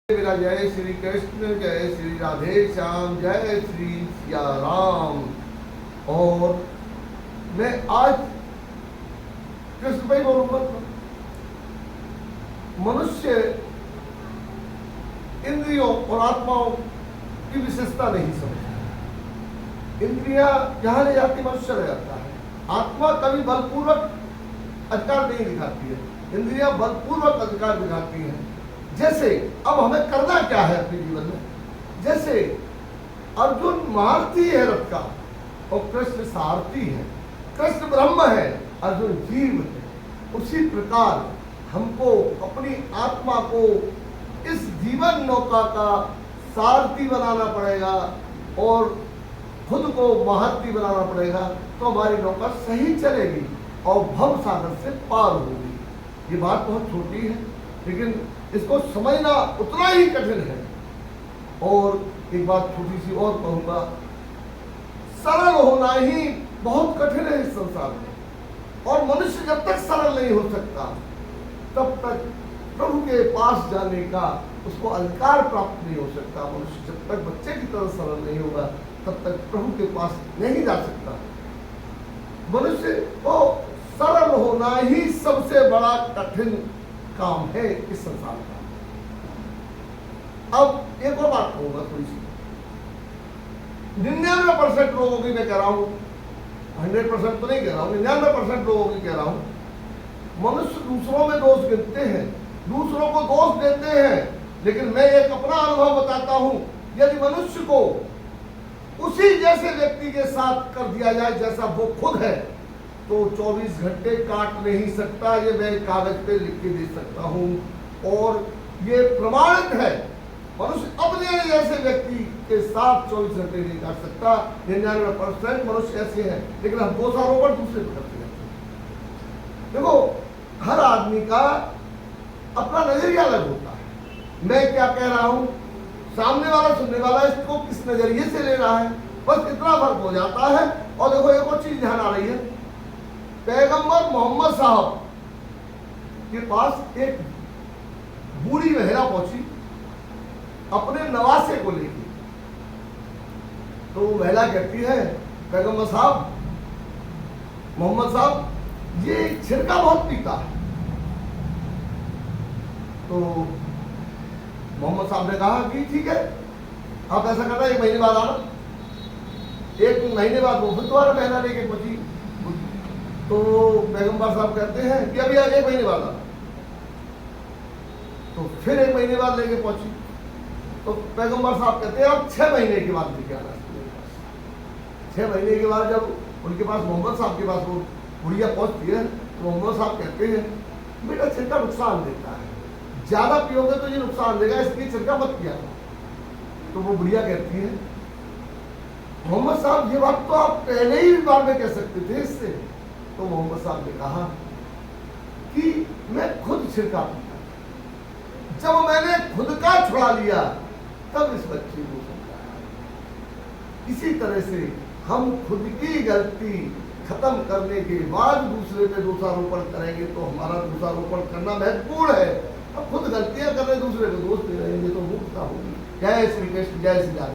मेरा जय श्री कृष्ण, जय श्री राधे श्याम, जय श्री सिया राम। और मैं आज कृष्ण भाई बोलूंगा। मनुष्य इंद्रियों और आत्माओं की विशेषता नहीं समझता। इंद्रियां जहां ले जाती मनुष्य ले जाता है। आत्मा कभी बलपूर्वक अधिकार नहीं दिखाती है, इंद्रियां बलपूर्वक अधिकार दिखाती हैं। जैसे अब हमें करना क्या है अपने जीवन में, जैसे अर्जुन महारथी है रथ का और कृष्ण सारथी है। कृष्ण ब्रह्म है, अर्जुन जीव है। उसी प्रकार हमको अपनी आत्मा को इस जीवन नौका का सारथी बनाना पड़ेगा और खुद को महारथी बनाना पड़ेगा, तो हमारी नौका सही चलेगी और भव सागर से पार होगी। ये बात बहुत छोटी है, लेकिन इसको समझना उतना ही कठिन है। और एक बात छोटी सी और कहूंगा, सरल होना ही बहुत कठिन है इस संसार में। और मनुष्य जब तक सरल नहीं हो सकता, तब तक प्रभु के पास जाने का उसको अधिकार प्राप्त नहीं हो सकता। मनुष्य जब तक बच्चे की तरह सरल नहीं होगा, तब तक प्रभु के पास नहीं जा सकता। मनुष्य को सरल होना ही सबसे बड़ा कठिन काम है इस संसार का। अब एक और बात कहूंगा थोड़ी सी। 99% लोगों की मैं कह रहा हूं, 100% तो नहीं कह रहा हूं, 99% लोगों की कह रहा हूं, मनुष्य दूसरों में दोष गिनते हैं, दूसरों को दोष देते हैं। लेकिन मैं एक अपना अनुभव बताता हूं, यदि मनुष्य को उसी जैसे व्यक्ति के साथ कर दिया जाए जैसा वो खुद है, तो 24 घंटे काट नहीं सकता। ये मैं कागज पे लिख के दे सकता हूं और ये प्रमाणित है। मनुष्य अपने जैसे व्यक्ति के साथ 24 घंटे नहीं काट सकता। 99% मनुष्य ऐसे हैं, लेकिन हम दोषारोपण दूसरे पर करते हैं। देखो, हर आदमी का अपना नजरिया अलग होता है। मैं क्या कह रहा हूं, सामने वाला सुनने वाला इसको किस नजरिए से ले रहा है, बस इतना फर्क हो जाता है। और देखो, एक और चीज ध्यान आ रही है। पैगंबर मोहम्मद साहब के पास एक बूढ़ी महिला पहुंची अपने नवासे को लेकर। तो महिला कहती है, पैगंबर साहब, मोहम्मद साहब, ये छिड़का बहुत पीता है। तो मोहम्मद साहब ने कहा कि ठीक है, आप ऐसा करना, 1 महीने बाद आना। 1 महीने बाद वो फिर दोबारा महिला लेके पहुंची। तो पैगंबर साहब कहते हैं कि अभी 1 महीने बाद आना। तो फिर 1 महीने बाद लेके पहुंची। तो पैगंबर साहब कहते हैं अब 6 महीने के बाद लेके आना। 6 महीने के बाद जब उनके पास मोहम्मद साहब के पास वो बुढ़िया पहुंचती है, तो मोहम्मद साहब कहते हैं, बेटा छिड़का नुकसान देता है, ज्यादा पियोगे तो ये नुकसान देगा, इसलिए छिड़का मत किया। तो वो बुढ़िया कहती है, मोहम्मद साहब ये बात तो आप पहले ही बार में कह सकते थे इससे। तो मोहम्मद साहब ने कहा कि मैं खुद छिड़का पीता, जब मैंने खुद का छुड़ा लिया तब इस बच्चे को समझाया। इसी तरह से हम खुद की गलती खत्म करने के बाद दूसरे पे दोषारोपण करेंगे तो हमारा दोषारोपण करना महत्वपूर्ण है। अब खुद गलतियां कर रहे दूसरे को दोष दे रहेंगे तो मुक्तता होगी। जय श्री कृष्ण, जय श्री राम।